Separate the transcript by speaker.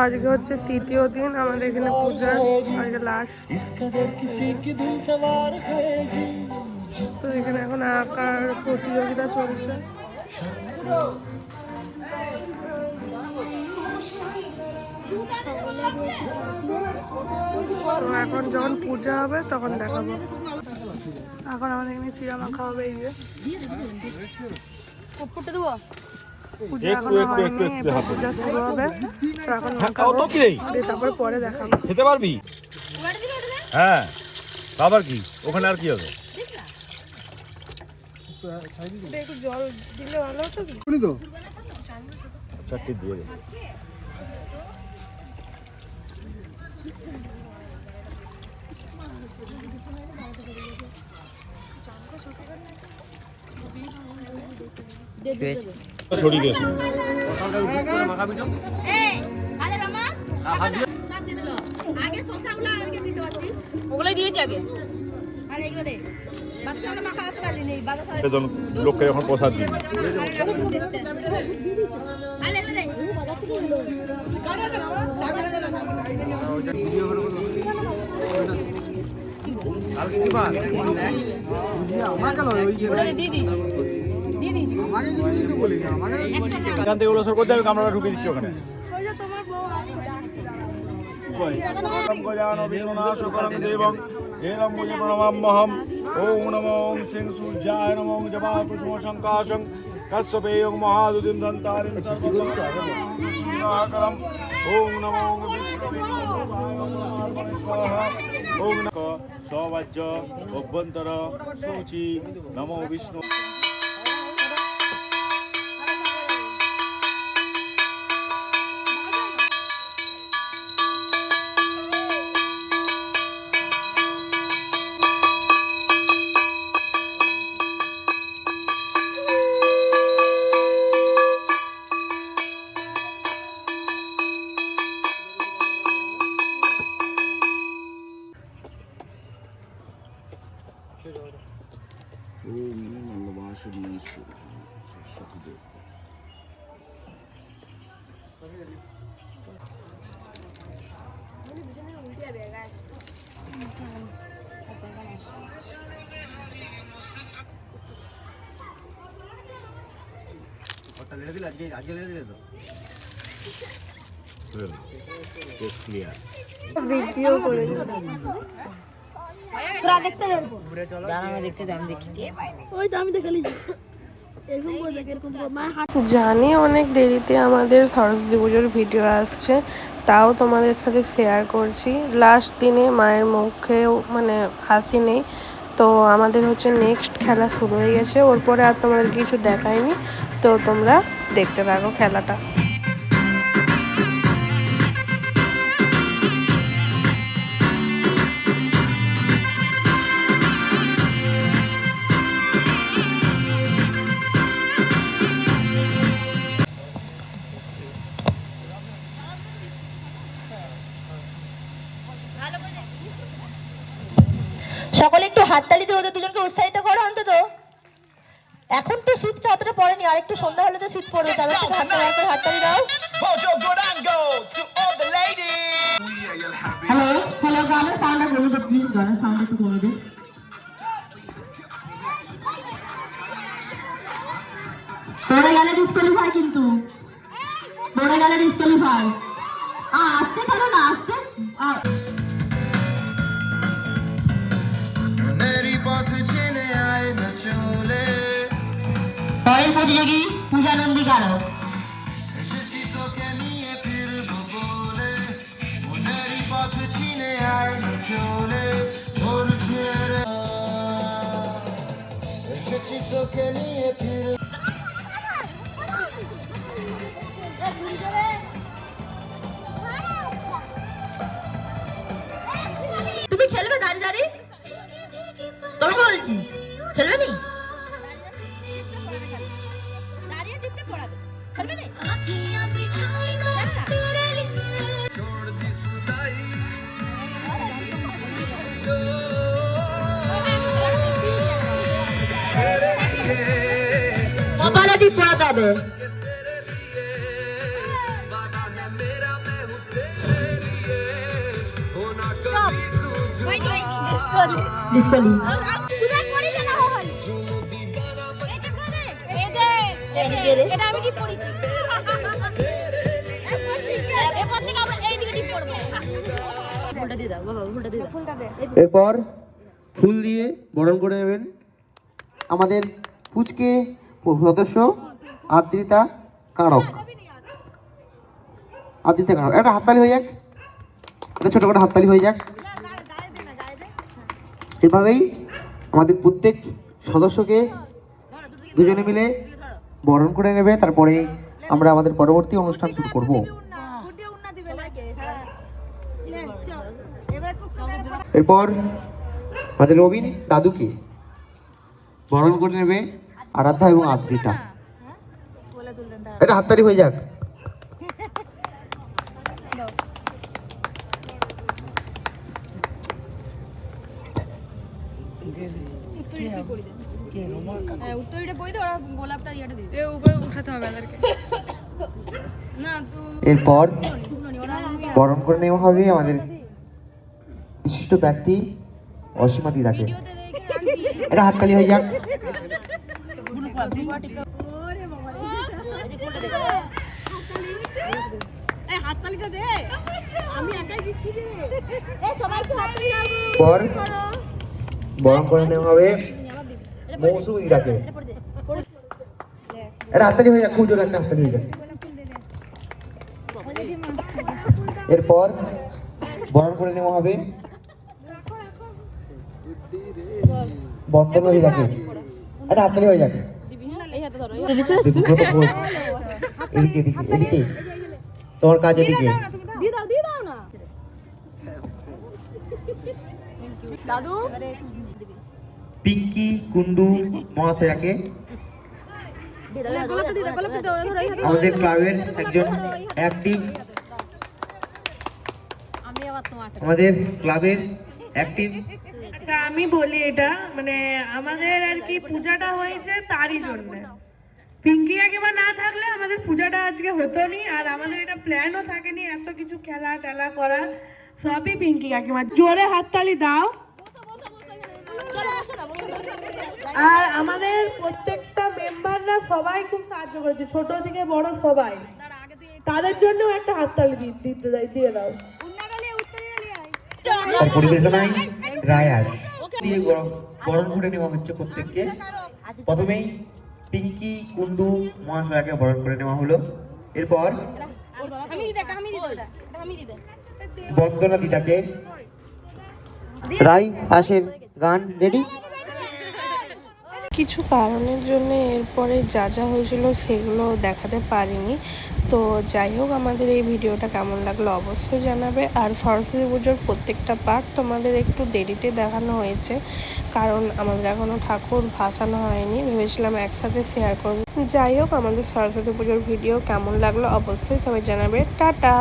Speaker 1: আজকে হচ্ছে তৃতীয় দিন আমাদের এখানে পূজা, আজকে লাস্ট। তো এখানে এখন আঁকার প্রতিযোগিতা চলছে। তো এখন যখন পূজা হবে তখন দেখাবো। এখন আমাদের এখানে চিরা মাখা হবে, এই যে পূজা এখনো হয়নি, পূজা শুরু হবে। তো এখন মাখাবো, তারপর পরে দেখাবো।
Speaker 2: খেতে পারবি? হ্যাঁ, আবার কি ওখানে আর কি হবে?
Speaker 1: একটু জল দিলে ভালো হতো কি?
Speaker 2: চারটি দিয়ে দে। ছড়িয়ে দিয়েছি।
Speaker 3: ওগুলোই দিয়েছি আগে।
Speaker 2: লোককে যখন প্রসাদ দিই এখান থেকে ওগুলো সর করতে হবে, আমরা ঢুকে দিচ্ছি ওখানে। ओम नमो सिंह सूर्याय नमो जपा कुसुम शंकाशं कस्यपेयं महादुतिं दन्तारिं सर्वकरं ओम नमो स्वाहा ओम नमो सौवज्य अभ्यंतर सूचि नमो विष्णु।
Speaker 1: ভিডিও করে
Speaker 3: তোরা দেখতে যাবো জানা আমি দেখতে যাই, আমি দেখছি
Speaker 1: ওই তো আমি দেখালি জানি অনেক দেরিতে আমাদের সরস্বতী পুজোর ভিডিও আসছে, তাও তোমাদের সাথে শেয়ার করছি। লাস্ট দিনে মায়ের মুখেও মানে হাসি নেই। তো আমাদের হচ্ছে নেক্সট খেলা শুরু হয়ে গেছে, ওর পরে আর তোমাদের কিছু দেখায়নি। তো তোমরা দেখতে থাকো খেলাটা।
Speaker 4: সকলে একটু হাততালি দিয়ে ওদের দুজনকে উৎসাহিত করো অন্তত। এখন তো শীতটা অতটা পড়েনি, আর একটু সন্ধ্যা হলে তো শীত পড়বে, তাহলে একটু হাততালি দাও। হ্যালো হ্যালো, গানের সাউন্ডটা কমিয়ে দে প্লিজ, গানের সাউন্ড একটু কমিয়ে দে। পড়ে গেলে ডিসকোয়ালিফাই, কিন্তু পড়ে গেলে ডিসকোয়ালিফাই। আসতে পারো না, আসতে পরের প্রতিযোগী পূজানন্দী কারক। তুমি খেলবে দাঁড়িয়ে দাঁড়িয়ে? তোমাকে বলছি খেলবে নি? কপালে টিপ পড়াতে হবে। ডিসকালি
Speaker 3: এটা আমি ঠিক পড়েছি এরপর থেকে আমরা এই দিকে ঠিক পড়বো ফুলটা দিয়ে দাও বাবা ফুলটা দিয়ে দাও
Speaker 5: এরপর ফুল দিয়ে বরণ করে নেবেন আমাদের পুচকে সদস্য আদ্রিতা কারক। একটা হাততালি হয়ে যাক, একটা ছোট করে হাততালি হয়ে যাক। এভাবেই আমাদের প্রত্যেক সদস্যকে দুজনে মিলে বরণ করে নেবে, তারপরে আমরা আমাদের পরবর্তী অনুষ্ঠান শুরু করব। এরপর আমাদের রবিন দাদুকে বরণ করে নেবে আরাধ্যা এবং আদ্রিতা। এটা হাততালি হয়ে যাক। এরপর বরণ করে নেওয়া হবে আমাদের বিশিষ্ট ব্যক্তি অসীমা দিদাকে। এটা হাততালি হয়ে যাক। পর বরণ করে নেওয়া হবে মৌসুমী দিদাকে। এটা হাততালি হয়ে যাক, খুব জোরে একটা হাততালি হয়ে যাক। এরপর বরণ করে নেওয়া হবে বন্দনা দিদাকে। এটা হাততালি হয়ে যাক। এদিকে এদিকে এদিকে তোমার কাজ এদিকে। পিঙ্কি কুন্ডু মহাশয়াকে আমাদের ক্লাবের একজন অ্যাক্টিভ
Speaker 1: আমি বলি এটা মানে আমাদের আর কি পূজাটা হয়েছে তারই জন্য। পিঙ্কি কাকিমা না থাকলে আমাদের পূজাটা আজকে হতো নি, আর আমাদের এটা প্ল্যানও থাকেনি এত কিছু খেলা টেলা করা, সবই পিঙ্কি কাকিমা। জোরে হাততালি দাও। আর আমাদের প্রত্যেকটা মেম্বাররা সবাই খুব সাহায্য করেছে, ছোট থেকে বড় সবাই, তাদের জন্য একটা হাততালি দিয়ে দাও।
Speaker 5: পরিবেশনায় রায়াজ দিয়ে বরণ করে নেওয়া হচ্ছে প্রত্যেককে। প্রথমেই পিঙ্কি কুন্ডু মহাশয়াকে বরণ করে নেওয়া হলো। এরপর বন্দনা দিদাকে। রাই আসের গান রেডি।
Speaker 1: কিছু কারণের জন্য এরপরে যা যা হয়েছিল সেগুলো দেখাতে পারিনি। তো যাই হোক, আমাদের এই ভিডিওটা কেমন লাগলো অবশ্যই জানাবে। আর সরস্বতী পুজোর প্রত্যেকটা পার্ট তোমাদের একটু দেরিতে দেখানো হয়েছে, কারণ আমাদের এখনও ঠাকুর ভাসানো হয়নি, ভেবেছিলাম একসাথে শেয়ার করব। যাই হোক, আমাদের সরস্বতী পুজোর ভিডিও কেমন লাগলো অবশ্যই সবাই জানাবে। টাটা।